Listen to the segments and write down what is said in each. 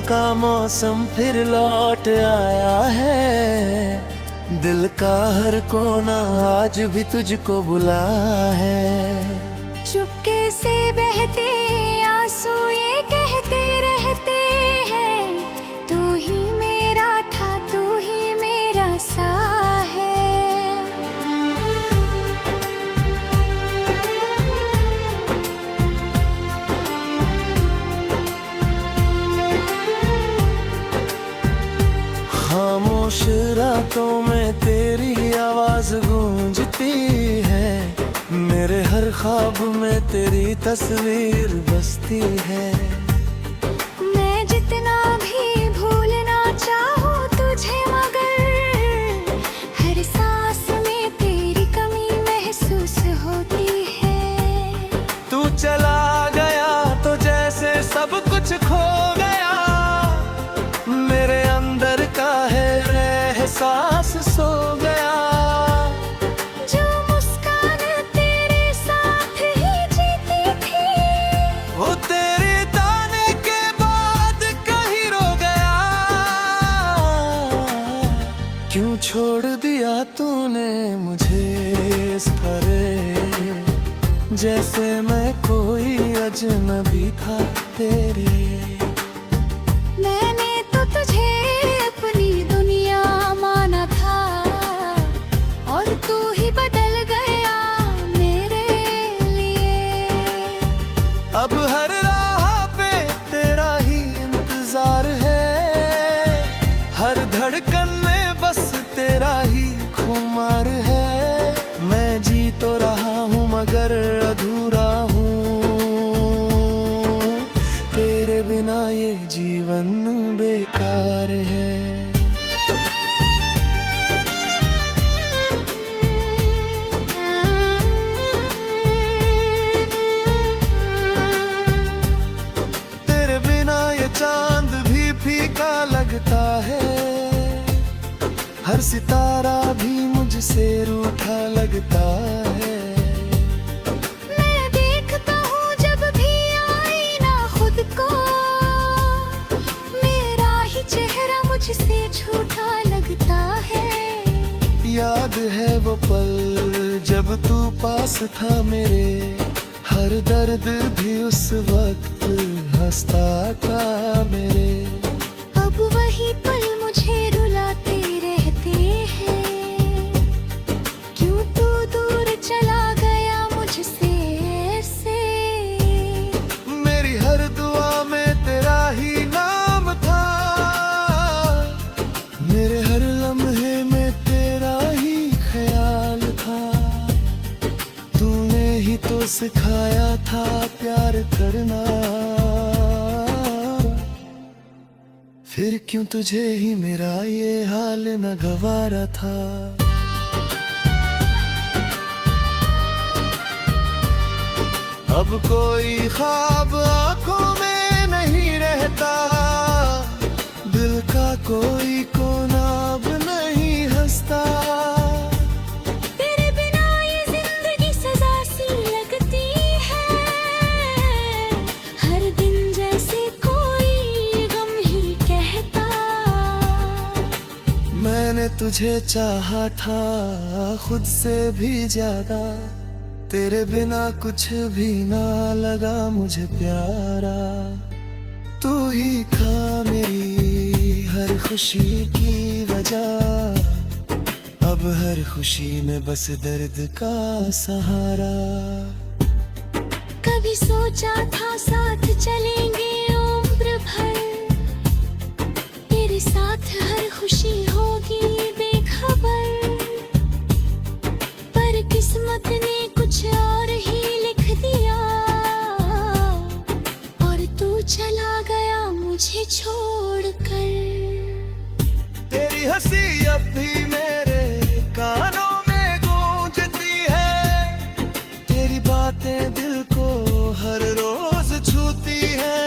का मौसम फिर लौट आया है। दिल का हर कोना आज भी तुझको बुला है। चुपके से बहते आंसू ये कहते रहते हैं, तू ही मेरा था, तू ही मेरा सा है। खामोश रातों में तेरी आवाज गूंजती है। मेरे हर ख्वाब में तेरी तस्वीर बसती है। मैं जितना भी भूलना चाहूँ तुझे, मगर हर सांस में तेरी कमी महसूस होती है। तू चला गया तो जैसे सब कुछ खो गया। मेरे अंदर का है एहसास सो गया। जो मुस्कान तेरे साथ ही जीती थी, वो तेरे जाने के बाद कहीं रो गया। क्यों छोड़ दिया तूने मुझे इस तरह, जैसे मैं कोई अजनबी था तेरे। मैंने तो तुझे अपनी दुनिया माना था, और तू ही बदल गया मेरे लिए। अब हर राह पे तेरा ही इंतजार है। हर धड़कन में बस तेरा ही खुमार है। मैं जी तो रहा हूँ मगर अधूरा हूँ। तेरे बिना ये जीवन बेकार है। तेरे बिना ये चांद भी फीका लगता है। हर सितारा भी मुझसे रूठा लगता है। मैं देखता हूँ जब भी आईना खुद को, मेरा ही चेहरा मुझसे झूठा लगता है। याद है वो पल जब तू पास था मेरे। हर दर्द भी उस वक्त हंसता था मेरे। अब वही पल मुझे रुलाते रहते हैं। क्यों तू दूर चला गया मुझसे ऐसे। मेरी हर दुआ में तेरा ही नाम था। मेरे हर लम्हे में तेरा ही ख्याल था। तूने ही तो सिखाया था प्यार करना। फिर क्यों तुझे ही मेरा ये हाल न गवारा था। अब कोई ख्वाब आंखों में नहीं रहता। दिल का कोई कोना अब नहीं हंसता। तेरे बिना ये जिंदगी सजा सी लगती है। हर दिन जैसे कोई गम ही कहता। मैंने तुझे चाहा था खुद से भी ज्यादा। तेरे बिना कुछ भी ना लगा मुझे प्यारा। तू ही था मेरी हर खुशी की वजह। अब हर खुशी में बस दर्द का सहारा। कभी सोचा था साथ चलेंगे उम्र भर, तेरे साथ हर खुशी होगी बेखबर। पर किस्मत ने कुछ और ही लिख दिया, और तू चला गया मुझे छोड़कर। तेरी हंसी अब भी मेरे कानों में गूंजती है। तेरी बातें दिल को हर रोज छूती है।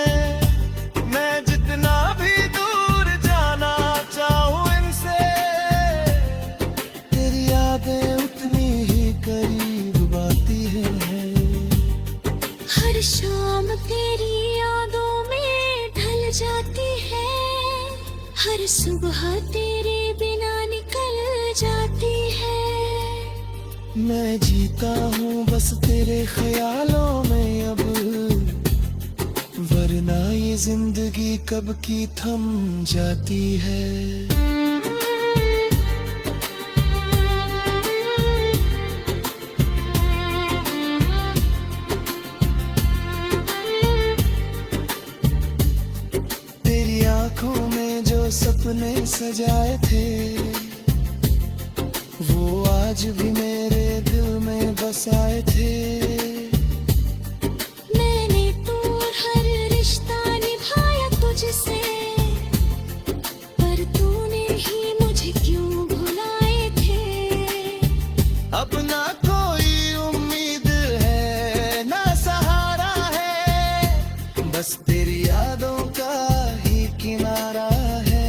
मैं जितना भी दूर जाना चाहूं इनसे, तेरी यादें उतनी ही करीब आती हैं। हर शाम तेरी यादों में ढल जाती है। मैं जीता हूँ बस तेरे ख्यालों में अब, वरना ये जिंदगी कब की थम जाती है। तेरी आंखों में जो सपने सजाए थे, वो आज भी मेरे दिल में बसाए थे। मैंने तो हर रिश्ता निभाया तुझसे, पर तूने ही मुझे क्यों भुलाए थे। अब ना कोई उम्मीद है ना सहारा है, बस तेरी यादों का ही किनारा है।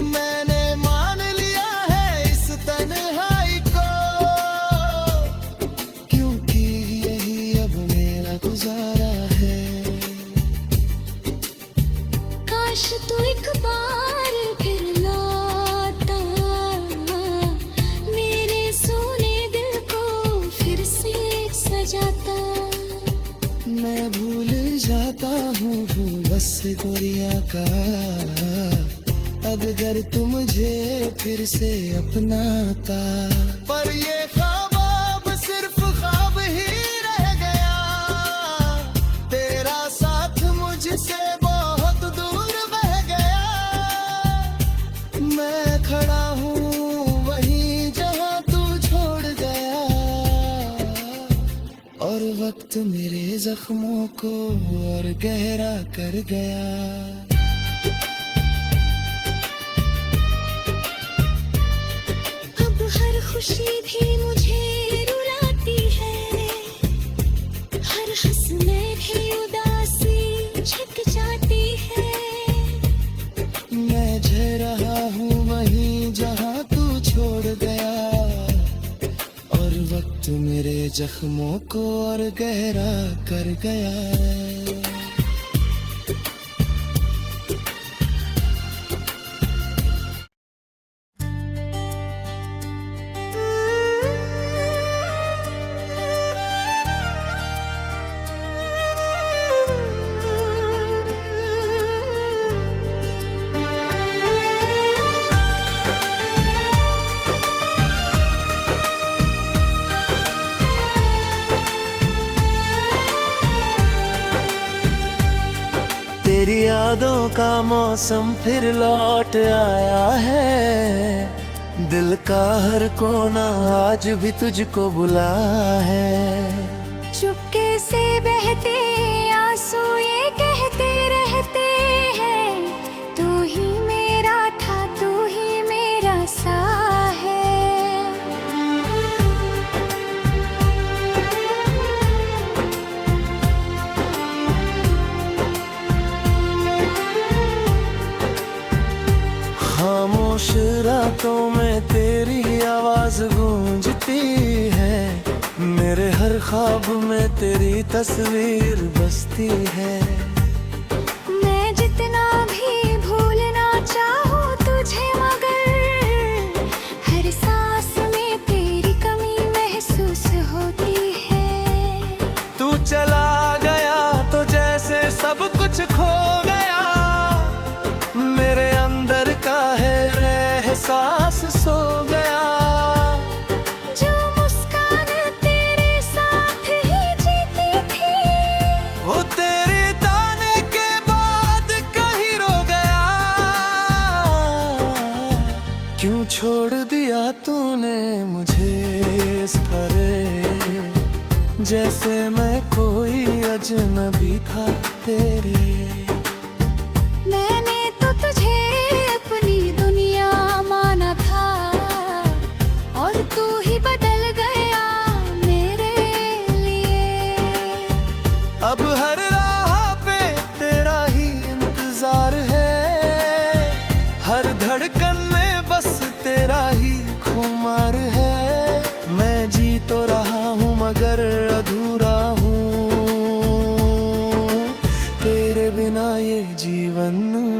मैंने मान लिया है इस तन्हाई को, क्योंकि यही अब मेरा गुजारा है। काश तू एक बार फिर लौटा, मेरे सोने दिल को फिर से सजाता। मैं भूल जाता हूँ बस गोरिया का, अब अगर तू मुझे फिर से अपनाता। पर ये ख्वाब अब सिर्फ ख्वाब ही रह गया, तेरा साथ मुझसे बहुत दूर बह गया। मैं खड़ा हूँ वहीं जहाँ तू छोड़ गया, और वक्त मेरे जख्मों को और गहरा कर गया। अब हर खुशी भी मुझे रुलाती है, हर हंसने भी उदासी छिप जाती है। मैं जी रहा हूँ वहीं जहाँ तू छोड़ गया, और वक्त मेरे जख्मों को और गहरा कर गया। तेरी यादों का मौसम फिर लौट आया है, दिल का हर कोना आज भी तुझको बुला है। चुपके से बहते आंसू ये कहते रहते हैं, तू ही मेरा था तू ही मेरा सा है। खामोश रातों में तेरी आवाज गूंजती है, मेरे हर ख्वाब में तेरी तस्वीर बसती है। मैं जितना भी भूलना चाहूँ तुझे, मगर हर सांस में तेरी कमी महसूस होती है। तू चला गया तो जैसे सब कुछ खो गया, मेरे अंदर का है एहसास सो गया। जो मुस्कान तेरे साथ ही जीती थी, वो तेरे ताने के बाद कहीं रो गया। क्यों छोड़ दिया तूने मुझे इस तरह, जैसे मैं कोई अजनबी था तेरे। मैंने तो तुझे अपनी दुनिया माना था, और तू ही बदल गया मेरे लिए। अब हर राह पे तेरा ही इंतजार है, हर धड़कन में बस तेरा ही खुमार है। मैं जी तो रहा हूँ मगर अधूरा हूँ, तेरे बिना ये जीवन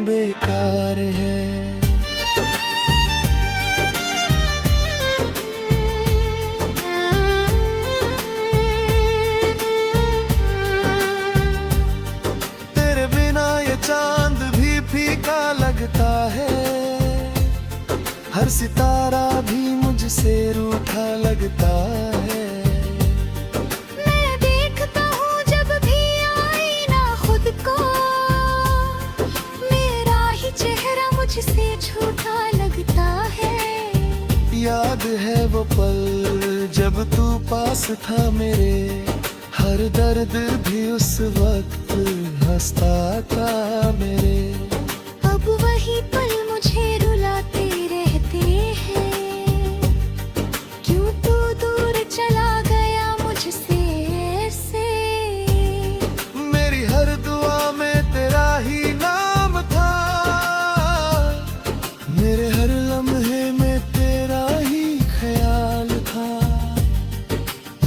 बेकार है। हर सितारा भी मुझसे रूठा लगता है। मैं देखता हूँ जब भी आईना खुद को, मेरा ही चेहरा मुझसे झूठा लगता है। याद है वो पल जब तू पास था मेरे, हर दर्द भी उस वक्त हंसता था मेरे। अब वही पल मुझे रुलाते रहते हैं, क्यों तू दूर चला गया मुझसे ऐसे। मेरी हर दुआ में तेरा ही नाम था, मेरे हर लम्हे में तेरा ही ख्याल था।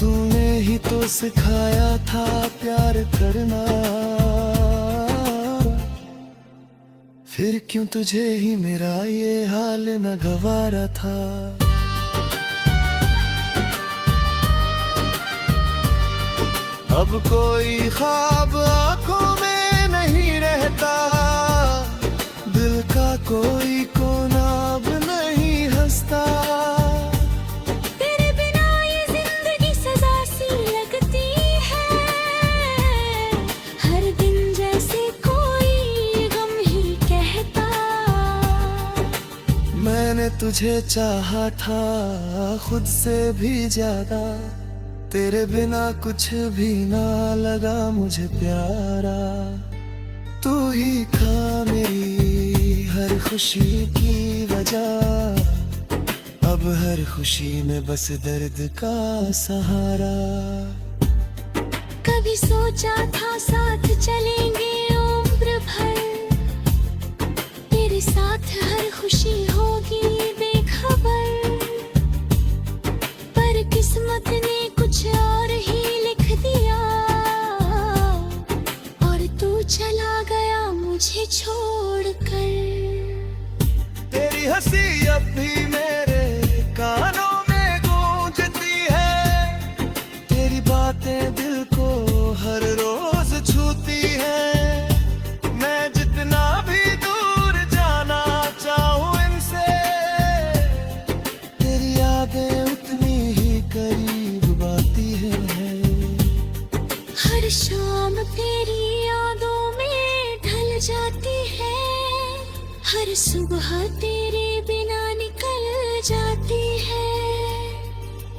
तूने ही तो सिखाया था प्यार करना, फिर क्यों तुझे ही मेरा ये हाल न गवारा था। अब कोई ख्वाब आंखों में नहीं रहता, दिल का कोई कोना अब नहीं हंसता। तेरे बिना ये जिंदगी सजा सी लगती है, हर दिन जैसे कोई गम ही कहता। मैंने तुझे चाहा था खुद से भी ज्यादा, तेरे बिना कुछ भी ना लगा मुझे प्यारा। तू ही था मेरी हर खुशी की वजह, अब हर खुशी में बस दर्द का सहारा। कभी सोचा था साथ चलेंगे उम्र भर, तेरे साथ हर खुशी होगी बेखबर। पर किस्मत ने कुछ और ही लिख दिया, और तू चला गया मुझे छोड़कर। तेरी हंसी अब भी मेरे कानों में गूंजती है, तेरी बातें दिल को हर रोज छूती है। मैं जितना भी दूर जाना चाहूं इनसे, तेरी यादें उतनी ही करीब आती है। हर शाम तेरी यादों में ढल जाती है, हर सुबह तेरे बिना निकल जाती है।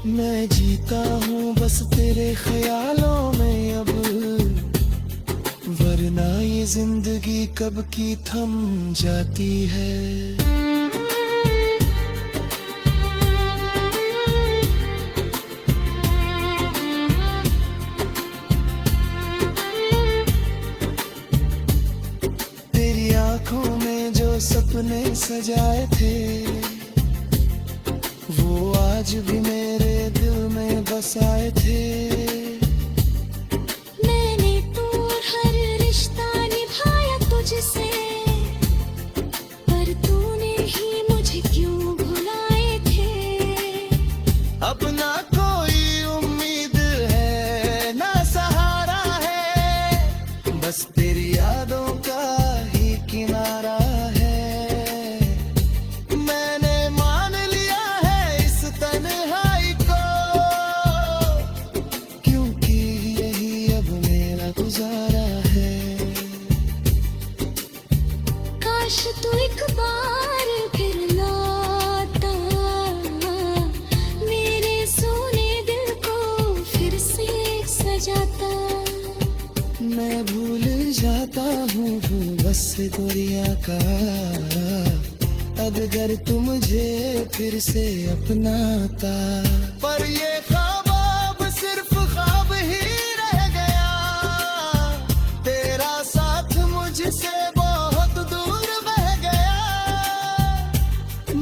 मैं जीता हूँ बस तेरे ख्यालों में अब, वरना ये जिंदगी कब की थम जाती है। तेरी आंखों में जो सपने सजाए थे, वो आज भी मेरे दिल में बसाए थे। मैंने तो हर रिश्ता निभाया तुझसे, पर तूने ही मुझे क्यों भुलाए थे। अब ना कोई उम्मीद है ना सहारा है, बस तेरी यादों का ही किनारा है। मैंने मान लिया है इस तन्हाई को, क्योंकि यही अब मेरा गुजारा है। काश तू एक बार फिर लौटा, मेरे सोने दिल को फिर से सजाता। मैं भूल जाता हूँ बस दुनिया का, अगर तू मुझे फिर से अपनाता। पर ये ख्वाब अब सिर्फ ख्वाब ही रह गया, तेरा साथ मुझसे बहुत दूर बह गया।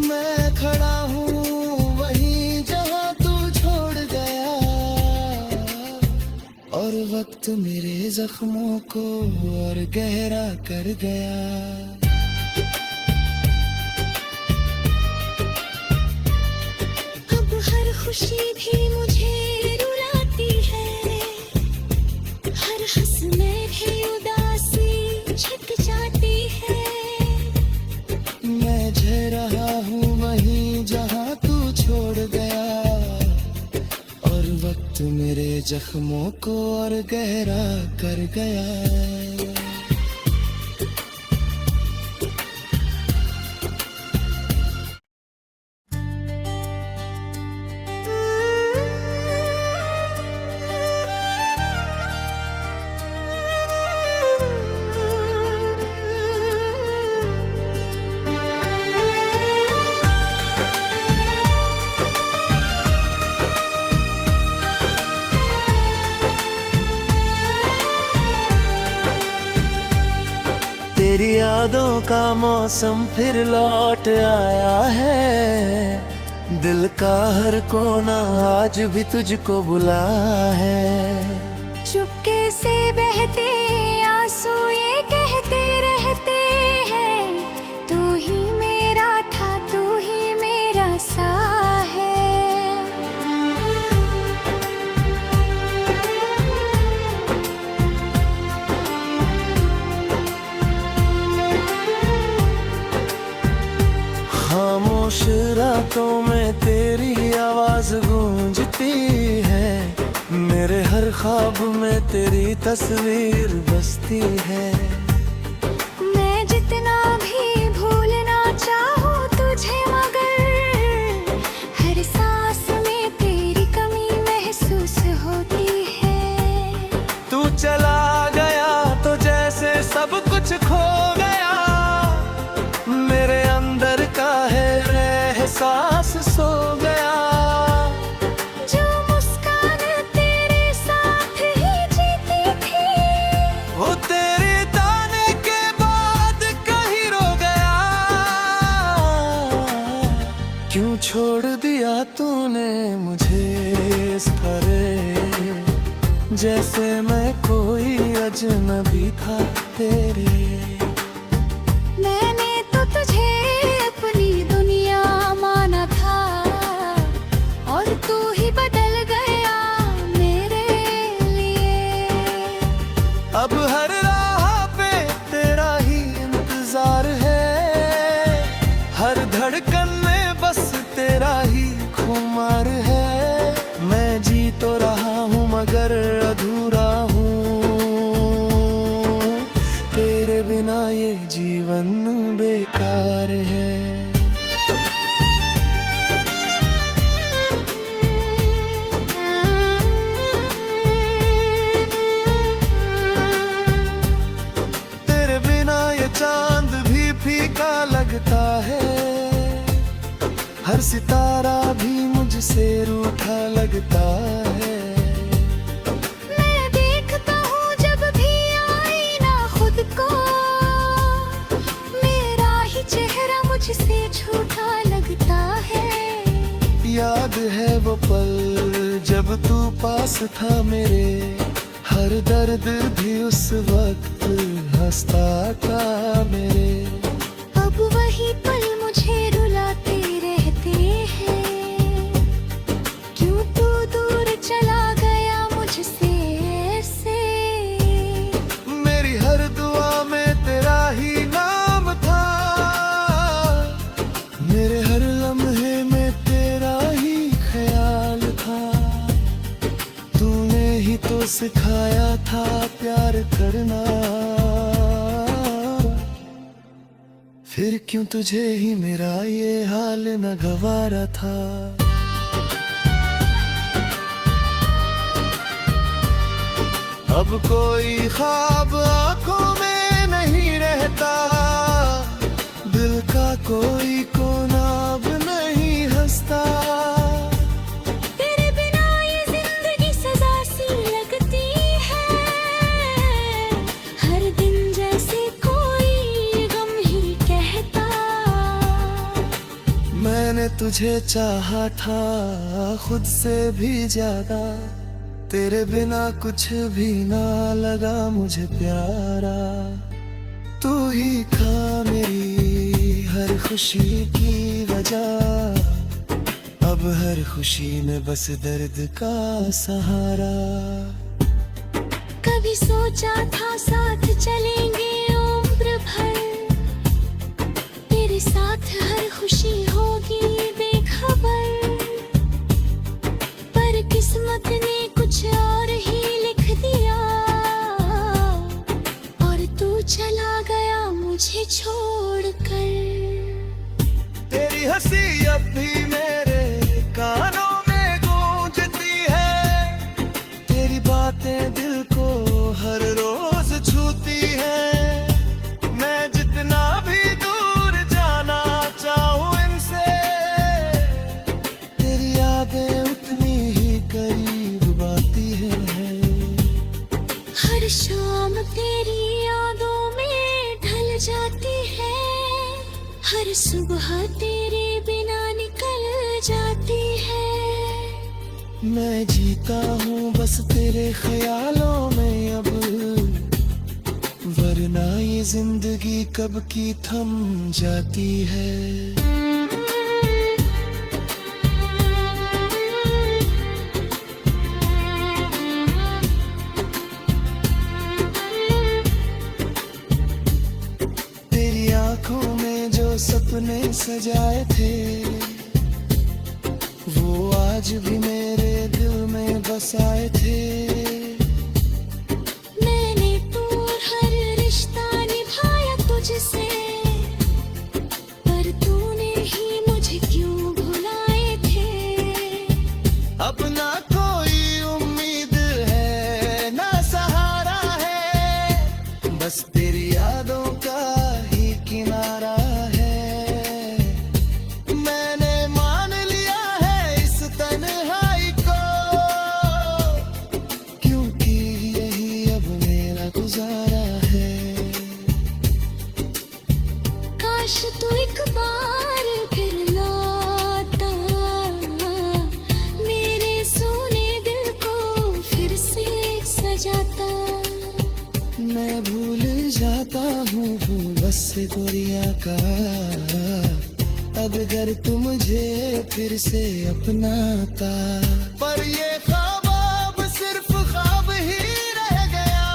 मैं खड़ा हूँ वहीं जहाँ तू छोड़ गया, और वक्त मेरे जख्मों को और गहरा कर गया। अब हर खुशी भी मुझे रुलाती है, हर हंस में भी उदासी छट जाती है। मैं झ रहा हूँ वहीं जख्मों को और गहरा कर गया। तेरी यादों का मौसम फिर लौट आया है, दिल का हर कोना आज भी तुझको बुला है। चुपके से बहते आंसू ये कहते रहते हैं, तू ही मेरा था, तू ही मेरा सा है। खामोश रातों में तेरी आवाज गूंजती है, मेरे हर ख्वाब में तेरी तस्वीर बसती है। मैं जितना भी भूलना चाहूँ तुझे, मगर हर सांस में तेरी कमी महसूस होती है। तू चला गया तो जैसे सब कुछ खो गया, मेरे अंदर का है एहसास सो गया। जो मुस्कान तेरे साथ ही जीती थी, वो तेरे जाने के बाद कहीं रो गया। क्यों छोड़ दिया तूने मुझे इस तरह, जैसे मैं कोई अजनबी था तेरे। मैंने तो तुझे अपनी दुनिया माना था, और तू ही बदल गया मेरे लिए। अब हर राह पे तेरा ही इंतजार है, हर धड़कन में बस तेरा ही खुमार है। मैं जी तो रहा हूँ मगर अधूरा हूँ, तेरे बिना ये जीवन बेकार है। तेरे बिना ये चांद भी फीका लगता है, हर सितारा भी मुझसे रूठा लगता है। मैं देखता हूँ जब भी आईना खुद को, मेरा ही चेहरा मुझसे झूठा लगता है। याद है वो पल जब तू पास था मेरे, हर दर्द भी उस वक्त हंसता था मेरे। अब वही पल मुझे रुलाते रहते हैं, क्यों तू दूर चला गया मुझसे ऐसे। मेरी हर दुआ में तेरा ही नाम था, मेरे हर लम्हे में तेरा ही ख्याल था। तूने ही तो सिखाया था प्यार करना, फिर क्यों तुझे ही मेरा ये हाल न गवारा था। अब कोई ख्वाब आंखों में नहीं रहता, दिल का कोई कोना अब नहीं हंसता। तेरे बिना ये जिंदगी सजा सी लगती है, हर दिन जैसे कोई गम ही कहता। मैंने तुझे चाहा था खुद से भी ज्यादा, तेरे बिना कुछ भी ना लगा मुझे प्यारा। तू ही था मेरी हर खुशी की वजह, अब हर खुशी में बस दर्द का सहारा। कभी सोचा था साथ चलेंगे उम्र भर, तेरे साथ हर खुशी होगी बेखबर, पर किस्मत ने कुछ और अब भी मेरे कानों में गूंजती है। तेरी बातें दिल को हर रोज छूती है। मैं जितना भी दूर जाना चाहूं इनसे, तेरी यादें उतनी ही करीब आती है। हर शाम तेरी यादों में ढल जाती है। हर सुबह तेरे बिना निकल जाती है। मैं जीता हूँ बस तेरे ख्यालों में अब, वरना ये जिंदगी कब की थम जाती है। तेरी आंखों में जो सपने सजाए थे, वो आज भी मेरे दिल में बसाए थे। मैंने तो हर रिश्ता निभाया तुझसे, पर तूने ही मुझे क्यों भुलाए थे। अब ना कोई उम्मीद है ना सहारा है, बस तेरी यादों का ही किनारा है। मैंने मान लिया है इस तन्हाई को, क्योंकि यही अब मेरा गुजारा है। काश तू एक बार फिर लौटा, मेरे सोने दिल को फिर से सजाता। मैं भूल जाता हूँ फूल बस से गोरिया का, अब अगर तू मुझे फिर से अपनाता। पर ये ख्वाब अब सिर्फ ख्वाब ही रह गया,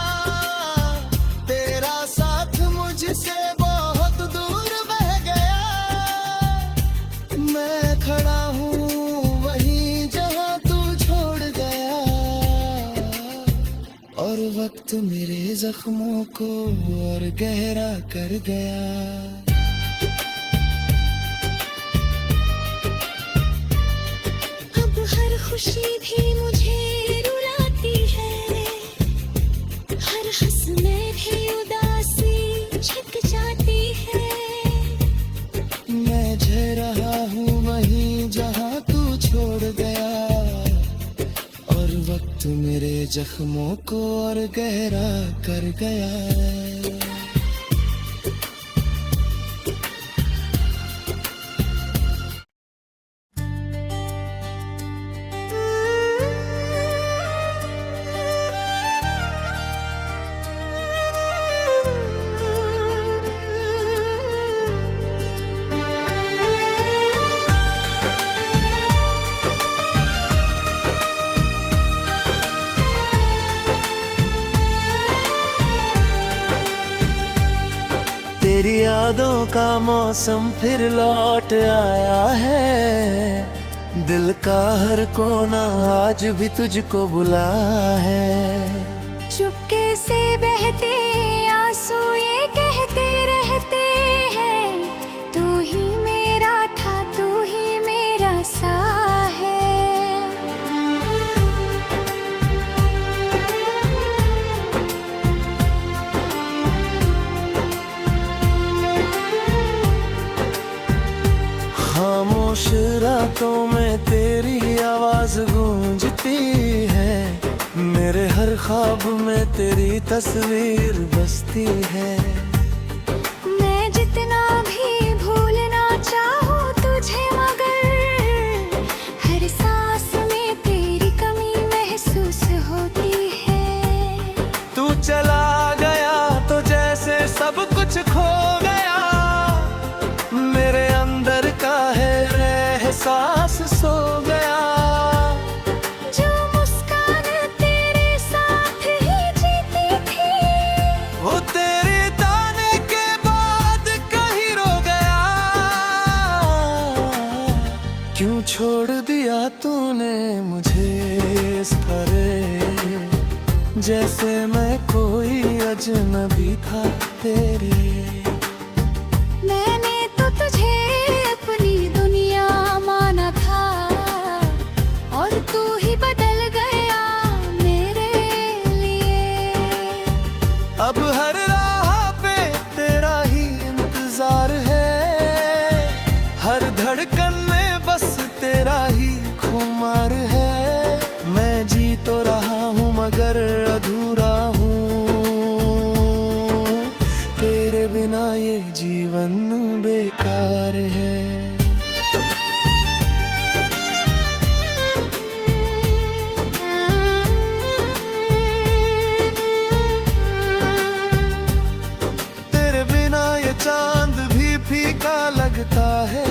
तेरा साथ मुझसे बहुत दूर बह गया। मैं खड़ा हूँ वहीं जहाँ तू छोड़ गया, और वक्त मेरे जख्मों को और गहरा कर गया। अब हर खुशी भी मुझे रुलाती है, हर हंसने भी उदासी छक जाती है। मैं जी रहा हूँ वहीं जहाँ तू छोड़ गया, और वक्त मेरे जख्मों को और गहरा कर गया। तेरी यादों का मौसम फिर लौट आया है। दिल का हर कोना आज भी तुझको बुला है। चुपके से बहते आंसू ये कहते रहते हैं, तू ही मेरा था तू ही मेरा सा है। खामोश रातों में तेरी आवाज गूंजती है। मेरे हर ख्वाब में तेरी तस्वीर बसती है। मैं जितना भी भूलना चाहूँ तुझे, मगर हर सांस में तेरी कमी महसूस होती है। तू चला गया तो जैसे सब कुछ खो गया, मेरे अंदर का है एहसास सो गया। जो मुस्कान तेरे साथ ही जीती थी, वो तेरे ताने के बाद कहीं रो गया। क्यों छोड़ दिया तूने मुझे इस तरह, जैसे मैं कोई अजनबी था तेरे। मैंने तो तुझे अपनी दुनिया धड़कन में बस तेरा ही खुमार है। मैं जी तो रहा हूँ मगर अधूरा हूँ, तेरे बिना ये जीवन बेकार है। तेरे बिना ये चांद भी फीका लगता है,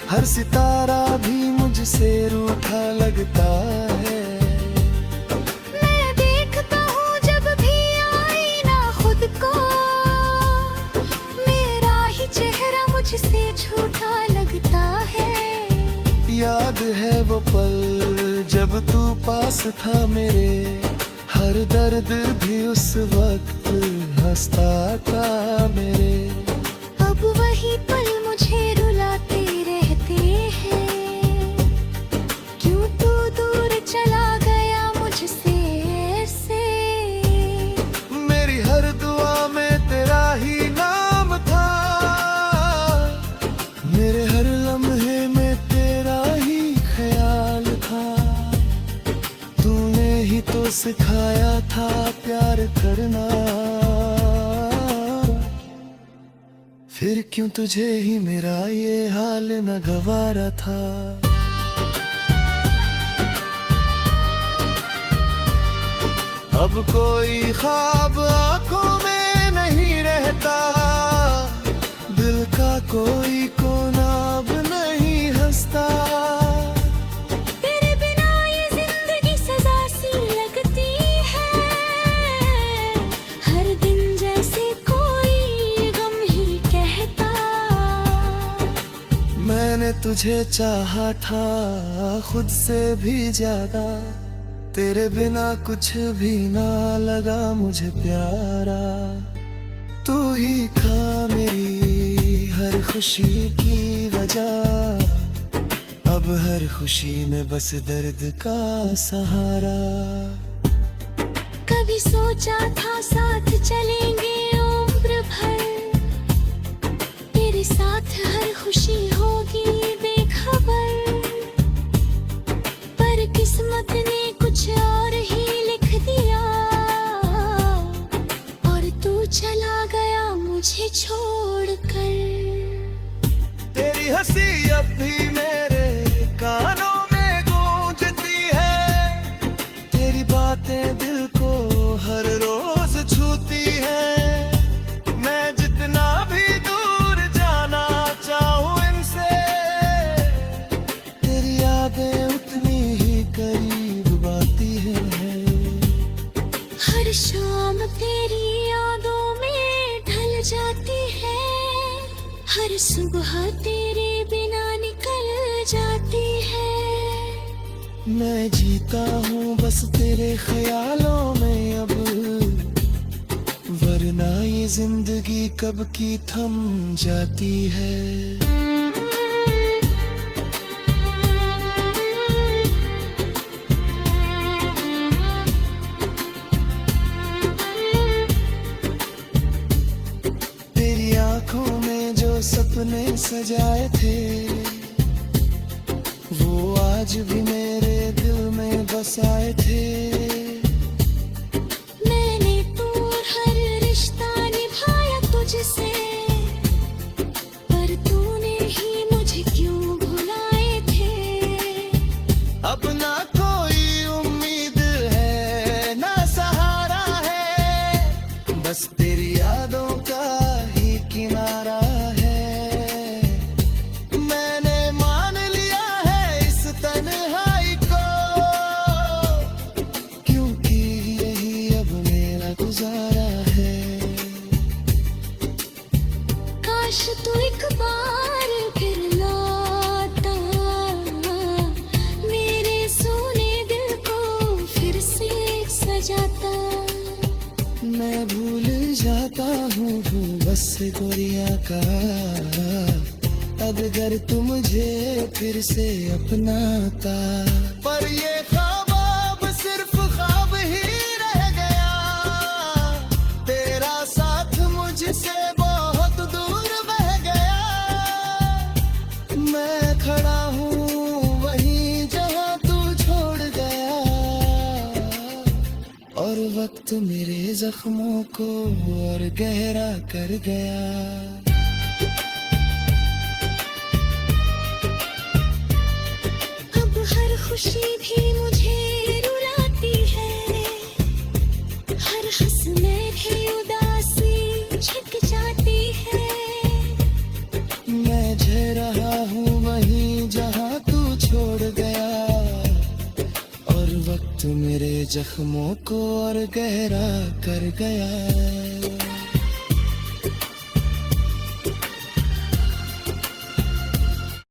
हर सितारा भी मुझसे रूठा लगता है। मैं देखता हूँ जब भी आईना खुद को, मेरा ही चेहरा मुझसे झूठा लगता है। याद है वो पल जब तू पास था मेरे, हर दर्द भी उस वक्त हंसता था मेरे। अब वही पल मुझे रुलाते रहते हैं, क्यों तू दूर चला गया मुझसे ऐसे। मेरी हर दुआ में तेरा ही नाम था, मेरे हर लम्हे में तेरा ही ख्याल था। तूने ही तो सिखाया था प्यार करना, फिर क्यों तुझे ही मेरा ये हाल न गवारा था। अब कोई ख्वाब आंखों में नहीं रहता, दिल का कोई कोना अब नहीं हंसता। तेरे बिना ये जिंदगी सजा सी लगती है, हर दिन जैसे कोई गम ही कहता। मैंने तुझे चाहा था खुद से भी ज्यादा, तेरे बिना कुछ भी ना लगा मुझे प्यारा। तू ही था मेरी हर खुशी की वजह, अब हर खुशी में बस दर्द का सहारा। कभी सोचा था साथ चलेंगे उम्र भर, तेरे साथ हर खुशी होगी बेखबर। पर किस्मत ने कुछ और ही लिख दिया, और तू चला गया मुझे छोड़कर। तेरी हंसी अब भी मेरे कानों में गूंजती है, तेरी बातें दिल को हर रोज छूती है। मैं जितना भी दूर जाना चाहूं इनसे, तेरी यादें उतनी ही करीब आती हैं। हर शाम तेरी यादों में ढल जाती है, हर सुबह तेरे बिना निकल जाती है। मैं जीता हूँ बस तेरे ख्यालों में अब, वरना ये जिंदगी कब की थम जाती है। तेरी आंखों में जो सपने सजाए थे, वो आज भी मेरे दिल में बसाए थे। मैंने तो हर रिश्ता निभाया तुझसे, पर तूने ही मुझे क्यों भुलाए थे। अब ना कोई उम्मीद है ना सहारा है, बस तेरी यादों का ही किनारा है। मैंने मान लिया है इस तन्हाई को, क्योंकि यही अब मेरा गुजारा है। काश तू एक बार फिर लौटा, मेरे सोने दिल को फिर से सजाता। मैं भूल जाता हूँ बस गोरिया का, अब अगर तू मुझे फिर से अपनाता। पर ये ख्वाब अब सिर्फ ख्वाब ही रह गया, तेरा साथ मुझसे बहुत दूर बह गया। वक्त मेरे जख्मों को और गहरा कर गया। अब हर खुशी भी मुझे रुलाती है, हर हंसने भी उदासी छिप जाती है। मैं झ रहा हूँ वहीं जहाँ तू छोड़ गया, और वक्त मेरे जख्मों को और गहरा कर गया।